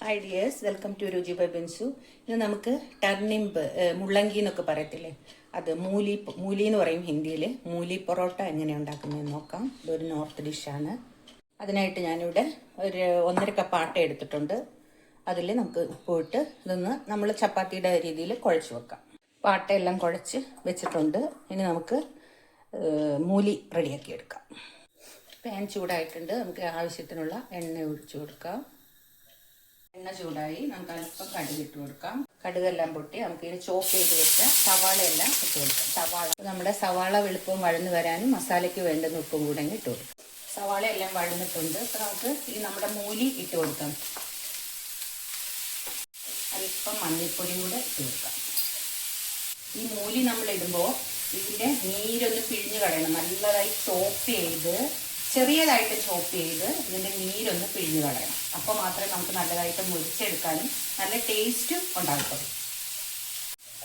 Hi dears, welcome to രുചി by Bensu. ഇന്ന് നമുക്ക് ടർണിംബ്, മുള്ളങ്കി എന്നൊക്കെ പറയത്തില്ലേ, അത് മൂലി എന്ന് പറയും ഹിന്ദിയിൽ. മൂലി പൊറോട്ട എങ്ങനെ ഉണ്ടാക്കുന്നതെന്ന് നോക്കാം. ഇതൊരു നോർത്ത് ഡിഷാണ്. അതിനായിട്ട് ഞാനിവിടെ ഒരു 1.5 കപ്പ് ആട്ട എടുത്തിട്ടുണ്ട്. അതിൽ നമുക്ക് ഉപ്പിട്ട് ഇതൊന്ന് നമ്മൾ ചപ്പാത്തിയുടെ രീതിയിൽ കുഴച്ച് വെക്കാം. അപ്പോൾ ആട്ടയെല്ലാം കുഴച്ച് വെച്ചിട്ടുണ്ട്. ഇനി നമുക്ക് മൂലി റെഡിയാക്കി എടുക്കാം. പാൻ ചൂടായിട്ടുണ്ട്. നമുക്ക് ആവശ്യത്തിനുള്ള എണ്ണ ഒഴിച്ചു കൊടുക്കാം. എണ്ണ ചൂടായി, നമുക്ക് അല്പം കടുക് ഇട്ട് കൊടുക്കാം. കടുകെല്ലാം പൊട്ടി നമുക്ക് ഇതിന് ചോപ്പ് ചെയ്ത് വെച്ച സവാളയെല്ലാം ഇട്ട് കൊടുക്കാം. നമ്മുടെ സവാള വെളുപ്പവും വഴന്നു വരാനും മസാലയ്ക്ക് വേണ്ടുന്ന ഉപ്പും കൂടെ ഇട്ട് കൊടുക്കാം. സവാളയെല്ലാം വഴന്നിട്ടുണ്ട്. അപ്പോൾ നമുക്ക് ഈ നമ്മുടെ മൂലി ഇട്ട് കൊടുക്കാം. അല്പം മഞ്ഞൾപ്പൊടിയും കൂടെ ഇട്ട് കൊടുക്കാം. ഈ മൂലി നമ്മൾ ഇടുമ്പോൾ ഇതിൻ്റെ നീരൊന്ന് പിഴിഞ്ഞ് കളയണം. നല്ലതായി ചോപ്പ് ചെയ്ത്, ചെറിയതായിട്ട് ചോപ്പ് ചെയ്ത് ഇതിൻ്റെ നീരൊന്ന് പിഴിഞ്ഞ് കളയണം. അപ്പോൾ മാത്രമേ നമുക്ക് നല്ലതായിട്ട് മുരിച്ചെടുക്കാനും നല്ല ടേസ്റ്റും ഉണ്ടാകത്തുള്ളൂ.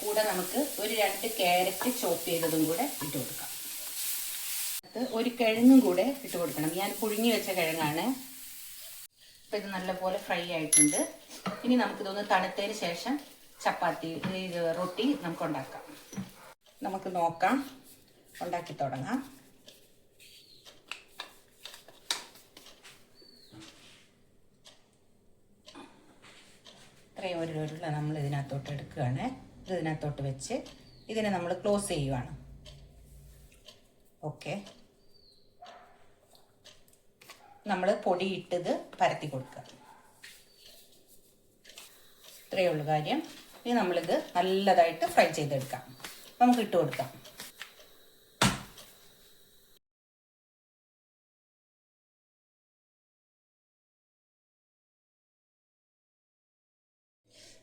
കൂടെ നമുക്ക് ഒരു 2 ക്യാരറ്റ് ചോപ്പ് ചെയ്തതും കൂടെ ഇട്ട് കൊടുക്കാം. അത് ഒരു കിഴങ്ങും കൂടെ ഇട്ട് കൊടുക്കണം. ഞാൻ പുഴുങ്ങി വെച്ച കിഴങ്ങാണ്. അപ്പോൾ ഇത് നല്ലപോലെ ഫ്രൈ ആയിട്ടുണ്ട്. ഇനി നമുക്കിതൊന്ന് തണുത്തതിന് ശേഷം ചപ്പാത്തി, റൊട്ടി നമുക്ക് ഉണ്ടാക്കാം. നമുക്ക് നോക്കാം, ഉണ്ടാക്കി തുടങ്ങാം. ഇത്രയും ഒരു ഉരുള നമ്മൾ ഇതിനകത്തോട്ട് എടുക്കുകയാണ്. ഇതിനകത്തോട്ട് വെച്ച് ഇതിനെ നമ്മൾ ക്ലോസ് ചെയ്യുവാണ്. ഓക്കെ, നമ്മൾ പൊടിയിട്ടത് പരത്തി കൊടുക്കുക. ഇത്രയേ ഉള്ളൂ കാര്യം. ഇനി നമ്മളിത് നല്ലതായിട്ട് ഫ്രൈ ചെയ്തെടുക്കാം. നമുക്ക് ഇട്ട് കൊടുക്കാം.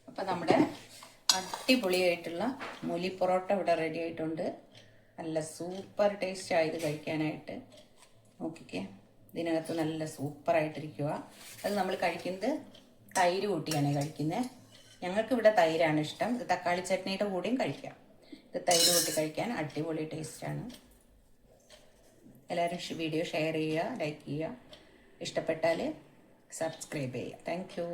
അപ്പം നമ്മുടെ അടിപൊളിയായിട്ടുള്ള മൂലി പൊറോട്ട ഇവിടെ റെഡി ആയിട്ടുണ്ട്. നല്ല സൂപ്പർ ടേസ്റ്റ് ആയത് കഴിക്കാനായിട്ട്. നോക്കിക്കേ, ഇതിനകത്ത് നല്ല സൂപ്പറായിട്ടിരിക്കുക. അത് നമ്മൾ കഴിക്കുന്നത് തൈര് കൂട്ടിയാണ് കഴിക്കുന്നത്. ഞങ്ങൾക്കിവിടെ തൈരാണ് ഇഷ്ടം. ഇത് തക്കാളി ചട്നിയുടെ കൂടെയും കഴിക്കാം. ഇത് തൈര് കൂട്ടി കഴിക്കാൻ അടിപൊളി ടേസ്റ്റാണ്. എല്ലാവരും വീഡിയോ ഷെയർ ചെയ്യുക, ലൈക്ക് ചെയ്യുക. ഇഷ്ടപ്പെട്ടാൽ സബ്സ്ക്രൈബ് ചെയ്യുക. Thank you.